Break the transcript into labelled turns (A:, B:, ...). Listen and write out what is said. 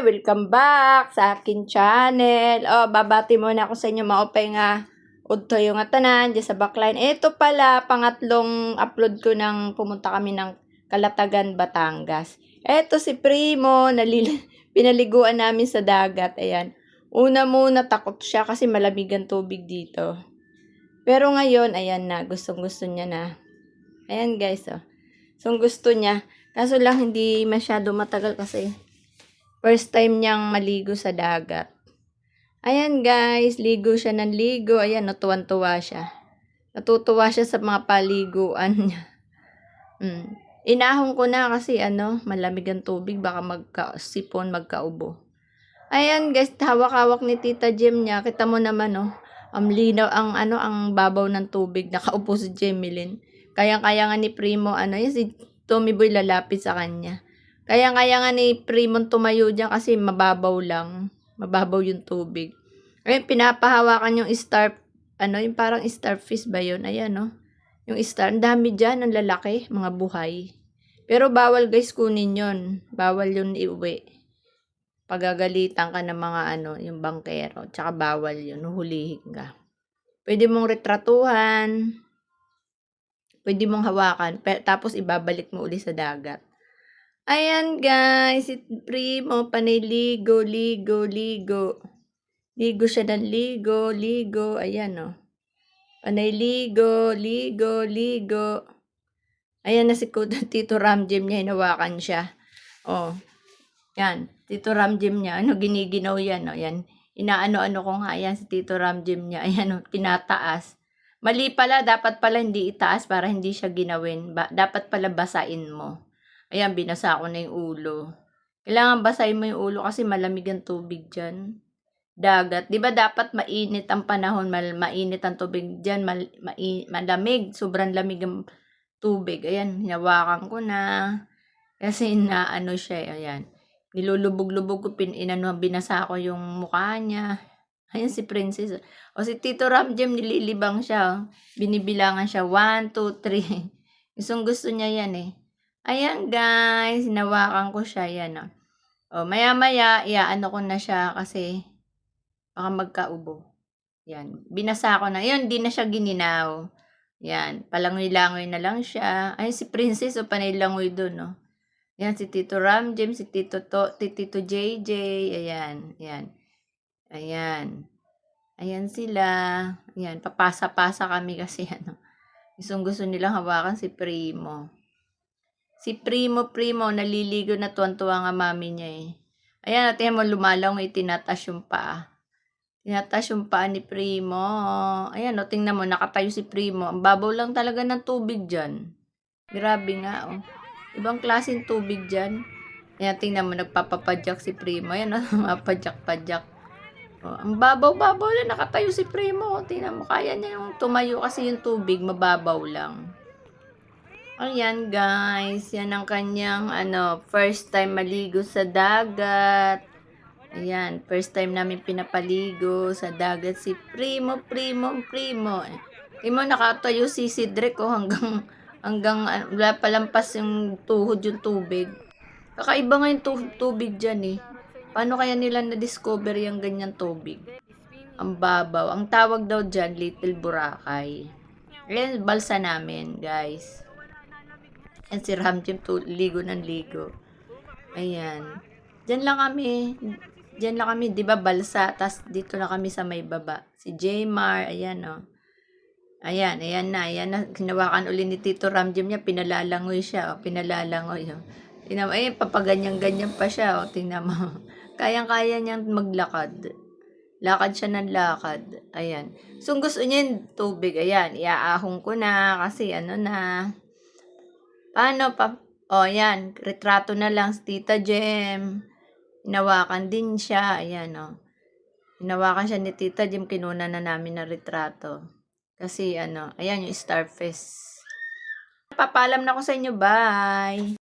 A: welcome back sa akin channel. Babati muna ako sa inyo maupay nga udto yung tanan dyan sa backline. Ito pala, pangatlong upload ko nang pumunta kami ng Calatagan, Batangas. Ito si Primo, pinaliguan namin sa dagat. Ayan. Una muna takot siya kasi malamig ang tubig dito. Pero ngayon, ayan na, gustong-gusto niya na. Ayan guys, So, gusto niya. Kaso lang hindi masyado matagal kasi first time niyang maligo sa dagat. Ayan guys, ligo siya ng ligo. Ayan, tuwan-tuwa siya. Natutuwa siya sa mga paliguan niya. Inahon ko na kasi malamig ang tubig. Baka magka-sipon, magkaubo. Ayan guys, hawak-hawak ni Tita Jem niya. Kita mo naman ang linaw, ang babaw ng tubig. Nakaupo si Jemeline. Kaya-kaya nga ni Primo, yan si Tommy Boy lalapit sa kanya. Kaya-kaya nga ni Primo tumayo dyan kasi mababaw lang. Mababaw yung tubig. Ayun, pinapahawakan yung star, yung parang starfish ba yun? Ayan, yung star. Ang dami dyan, ang lalaki, mga buhay. Pero bawal guys kunin yun. Bawal yun iuwi. Pagagalitan ka ng mga yung bangkero. Tsaka bawal yun, huhulihin ka. Pwede mong retratuhan. Pwede mong hawakan, tapos ibabalik mo uli sa dagat. Ayan guys, si Primo, panay ligo. Ligo siya ng ligo. Ayan Panay ligo. Ayan na si Tito Ramjem niya, hinawakan siya. Yan, Tito Ramjem niya, giniginaw yan, yan. Inaano-ano ko nga, yan si Tito Ramjem niya, ayan tinataas. Mali pala, dapat pala hindi itaas para hindi siya ginawin. Dapat pala basain mo. Ayan, binasa ko na yung ulo. Kailangan basahin mo yung ulo kasi malamig ang tubig dyan. Dagat. Di ba dapat mainit ang panahon, mainit ang tubig dyan, malamig, sobrang lamig ang tubig. Ayan, hinawakan ko na. Kasi siya, ayan. Nilulubog-lubog ko, binasa ko yung mukha niya. Ayan si Princess. Si Tito Ramjem, nililibang siya. Binibilangan siya. 1, 2, 3. Gusto niya yan Ayan guys, hinawakan ko siya. Yan maya-maya, ko na siya kasi baka magkaubo. Yan. Binasa ko na. Yun, di na siya gininaw. Yan. Palangoy-langoy na lang siya. Ayan si Princess, panay-langoy dun Yan, si Tito Ramjem, si Tito JJ. Ayan. Ayan sila. Ayan, papasa-pasa kami kasi gusto nilang hawakan si Primo. Si Primo, naliligo na tuwan-tuwa nga mami niya Ayan, natin mo lumalaw ng itinatas yung paa. Tinatas yung paa ni Primo. Ayan, tingnan mo, nakatayo si Primo. Ang babaw lang talaga ng tubig dyan. Grabe nga Ibang klaseng tubig dyan. Ayan, tingnan mo, nagpapapadyak si Primo. Ayan, mapadyak-padyak. Ang babaw-babaw lang, nakatayo si Primo. Tingnan mo, kaya niya yung tumayo kasi yung tubig, mababaw lang. Ayan guys, yan ang kanyang first time maligo sa dagat. Ayan, first time namin pinapaligo sa dagat si Primo. Tingnan mo, nakatayo si Cedric hanggang wala palampas yung tuhod yung tubig. Kakaiba nga yung tubig dyan Paano kaya nila na-discover yung ganyan tubig? Ang babaw. Ang tawag daw dyan, Little Boracay. Ayan, balsa namin, guys. Ayan si Ramjem, ligo ng ligo. Ayan. Diyan lang kami, di ba, balsa. Tas dito na kami sa may baba. Si Jmar, ayan Ayan na. Hinawakan uli ni Tito Ramjem niya, pinalalangoy siya, pinalalangoy. Tingnan mo, papaganyan-ganyan pa siya, tingnan mo. Kayang-kaya niyang maglakad. Lakad siya ng lakad. Ayan. So, gusto niya yung tubig. Ayan, iaahong ko na kasi na. Paano pa? Ayan, retrato na lang si Tita Jem. Hinawakan din siya. Ayan, hinawakan siya ni Tita Jem, kinuna na namin na retrato. Kasi ayan yung starfish. Papalam na ako sa inyo. Bye!